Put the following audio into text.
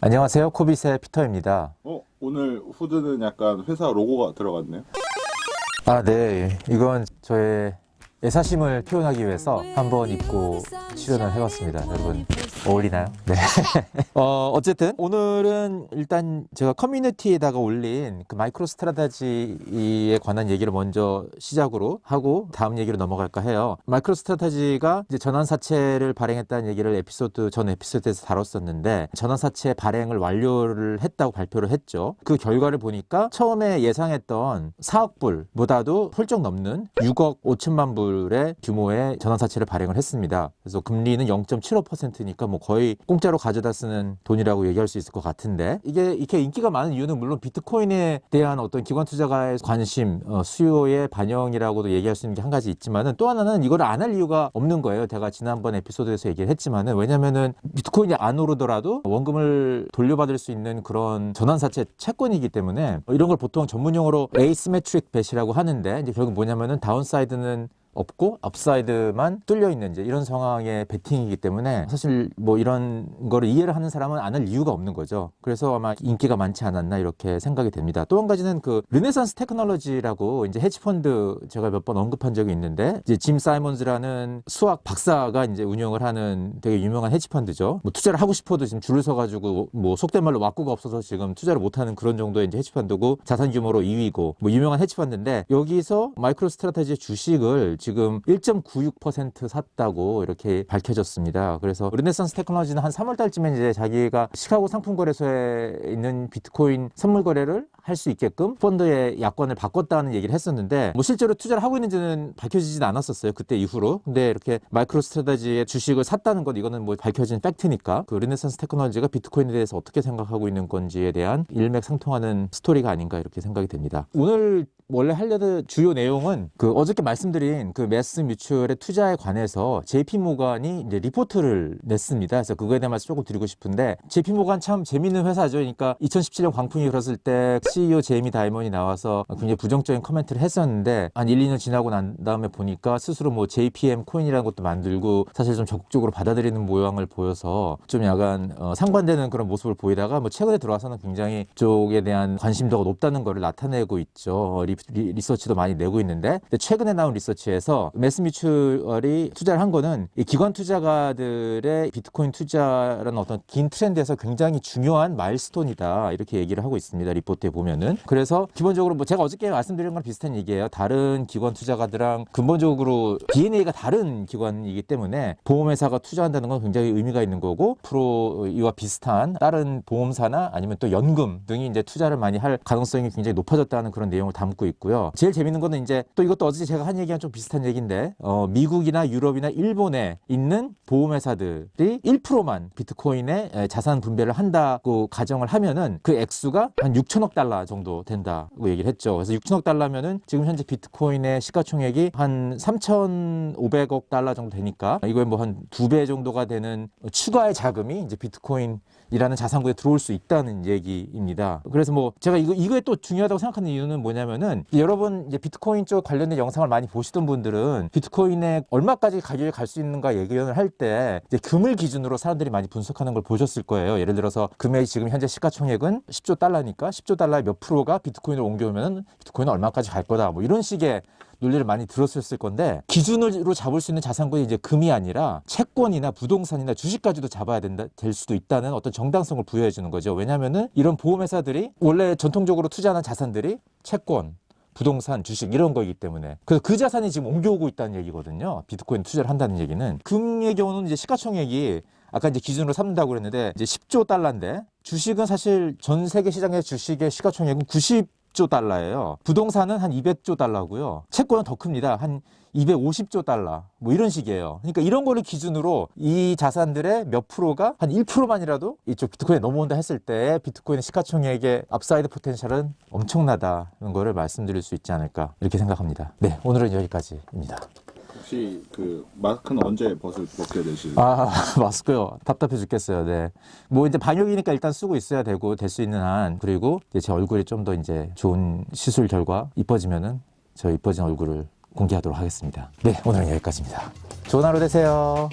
안녕하세요. 코빗의 피터입니다. 오늘 후드는 약간 회사 로고가 들어갔네요. 네. 이건 저의 애사심을 표현하기 위해서 한번 입고 출연을 해봤습니다. 여러분, 어울리나요? 네. 어쨌든 오늘은 일단 제가 커뮤니티에다가 올린 그 마이크로 스트라테지에 관한 얘기를 먼저 시작으로 하고 다음 얘기로 넘어갈까 해요. 마이크로 스트라테지가 이제 전환사채를 발행했다는 얘기를 전 에피소드에서 다뤘었는데, 전환사채 발행을 완료를 했다고 발표를 했죠. 그 결과를 보니까 처음에 예상했던 4억 불보다도 훌쩍 넘는 6억 5천만 불의 규모의 전환사채를 발행을 했습니다. 그래서 금리는 0.75%니까 뭐 거의 공짜로 가져다 쓰는 돈이라고 얘기할 수 있을 것 같은데, 이게 이렇게 인기가 많은 이유는 물론 비트코인에 대한 어떤 기관 투자가의 관심, 수요의 반영이라고도 얘기할 수 있는 게 한 가지 있지만은, 또 하나는 이걸 안 할 이유가 없는 거예요. 제가 지난번 에피소드에서 얘기를 했지만은, 왜냐면은 비트코인이 안 오르더라도 원금을 돌려받을 수 있는 그런 전환사채 채권이기 때문에, 이런 걸 보통 전문용어로 에이시메트릭 벳이라고 하는데, 이제 결국 뭐냐면은 다운사이드는 없고 업사이드만 뚫려 있는 이제 이런 상황의 베팅이기 때문에, 사실 뭐 이런 거를 이해를 하는 사람은 안 할 이유가 없는 거죠. 그래서 아마 인기가 많지 않았나 이렇게 생각이 됩니다. 또 한 가지는 그 르네상스 테크놀로지라고 이제 헤지펀드 제가 몇 번 언급한 적이 있는데, 이제 짐 사이먼즈라는 수학 박사가 이제 운영을 하는 되게 유명한 헤지펀드죠. 뭐 투자를 하고 싶어도 지금 줄을 서가지고 뭐 속된 말로 왁구가 없어서 지금 투자를 못하는 그런 정도의 이제 헤지펀드고, 자산 규모로 2위고 뭐 유명한 헤지펀드인데, 여기서 마이크로 스트라테지의 주식을 지금 1.96% 샀다고 이렇게 밝혀졌습니다. 그래서 르네상스 테크놀로지는 한 3월 달쯤에 이제 자기가 시카고 상품거래소에 있는 비트코인 선물 거래를 할 수 있게끔 펀드의 약관을 바꿨다는 얘기를 했었는데, 뭐 실제로 투자를 하고 있는지는 밝혀지진 않았었어요, 그때 이후로. 근데 이렇게 마이크로 스트라테지의 주식을 샀다는 것, 이거는 뭐 밝혀진 팩트니까 그 르네상스 테크놀로지가 비트코인에 대해서 어떻게 생각하고 있는 건지에 대한 일맥상통하는 스토리가 아닌가 이렇게 생각이 됩니다. 오늘 원래 하려던 주요 내용은 그 어저께 말씀드린 그 매스 뮤추얼의 투자에 관해서 JP 모간이 이제 리포트를 냈습니다. 그래서 그거에 대한 말씀 조금 드리고 싶은데, JP 모간 참 재밌는 회사죠. 그러니까 2017년 광풍이 일었을 때 CEO 제이미 다이먼이 나와서 굉장히 부정적인 코멘트를 했었는데, 한 1, 2년 지나고 난 다음에 보니까 스스로 뭐 JPM 코인이라는 것도 만들고 사실 좀 적극적으로 받아들이는 모양을 보여서 좀 약간 상반되는 그런 모습을 보이다가, 뭐 최근에 들어와서는 굉장히 쪽에 대한 관심도가 높다는 것을 나타내고 있죠. 리서치도 많이 내고 있는데, 근데 최근에 나온 리서치에서 매스뮤추얼이 투자를 한 거는 이 기관 투자가들의 비트코인 투자라는 어떤 긴 트렌드에서 굉장히 중요한 마일스톤이다 이렇게 얘기를 하고 있습니다, 리포트에 보면은. 그래서 기본적으로 뭐 제가 어저께 말씀드린 거랑 비슷한 얘기예요. 다른 기관 투자가들랑 근본적으로 DNA가 다른 기관이기 때문에 보험회사가 투자한다는 건 굉장히 의미가 있는 거고, 앞으로 이와 비슷한 다른 보험사나 아니면 또 연금 등이 이제 투자를 많이 할 가능성이 굉장히 높아졌다는 그런 내용을 담고 있고요. 제일 재밌는 거는 이제 또 이것도 어제 제가 한 얘기랑 좀 비슷한 얘기인데, 미국이나 유럽이나 일본에 있는 보험회사들이 1%만 비트코인에 자산 분배를 한다고 가정을 하면은 그 액수가 한 6천억 달러 정도 된다고 얘기를 했죠. 그래서 6천억 달러면은 지금 현재 비트코인의 시가총액이 한 3,500억 달러 정도 되니까, 이거에 뭐 한 2배 정도가 되는 추가의 자금이 이제 비트코인이라는 자산구에 들어올 수 있다는 얘기입니다. 그래서 뭐 제가 이거에 또 중요하다고 생각하는 이유는 뭐냐면은, 여러분 이제 비트코인 쪽 관련된 영상을 많이 보시던 분들은 비트코인에 얼마까지 가격이 갈 수 있는가 얘기를 할 때 이제 금을 기준으로 사람들이 많이 분석하는 걸 보셨을 거예요. 예를 들어서 금의 지금 현재 시가총액은 10조 달러니까 10조 달러의 몇 프로가 비트코인으로 옮겨오면은 비트코인은 얼마까지 갈 거다, 뭐 이런 식의 논리를 많이 들었을 건데, 기준으로 잡을 수 있는 자산군이 이제 금이 아니라 채권이나 부동산이나 주식까지도 잡아야 될 수도 있다는 어떤 정당성을 부여해 주는 거죠. 왜냐하면은 이런 보험회사들이 원래 전통적으로 투자하는 자산들이 채권, 부동산, 주식 이런 거이기 때문에, 그래서 그 자산이 지금 옮겨오고 있다는 얘기거든요. 비트코인 투자를 한다는 얘기는. 금의 경우는 이제 시가총액이 아까 이제 기준으로 삼는다고 그랬는데 이제 10조 달러인데, 주식은 사실 전 세계 시장의 주식의 시가총액은 90조 달러예요. 부동산은 한 200조 달러고요. 채권은 더 큽니다. 한 250조 달러 뭐 이런 식이에요. 그러니까 이런 거를 기준으로 이 자산들의 몇 프로가 한 1%만이라도 이쪽 비트코인에 넘어온다 했을 때 비트코인의 시가총액의 업사이드 포텐셜은 엄청나다는 거를 말씀드릴 수 있지 않을까 이렇게 생각합니다. 네, 오늘은 여기까지입니다. 혹시 그 마스크는 언제 벗게 되시나요? 마스크요. 답답해 죽겠어요. 네. 뭐 이제 방역이니까 일단 쓰고 있어야 되고, 될 수 있는 한. 그리고 이제 제 얼굴이 좀 더 이제 좋은 시술 결과 이뻐지면은 저 이뻐진 얼굴을 공개하도록 하겠습니다. 네, 오늘은 여기까지입니다. 좋은 하루 되세요.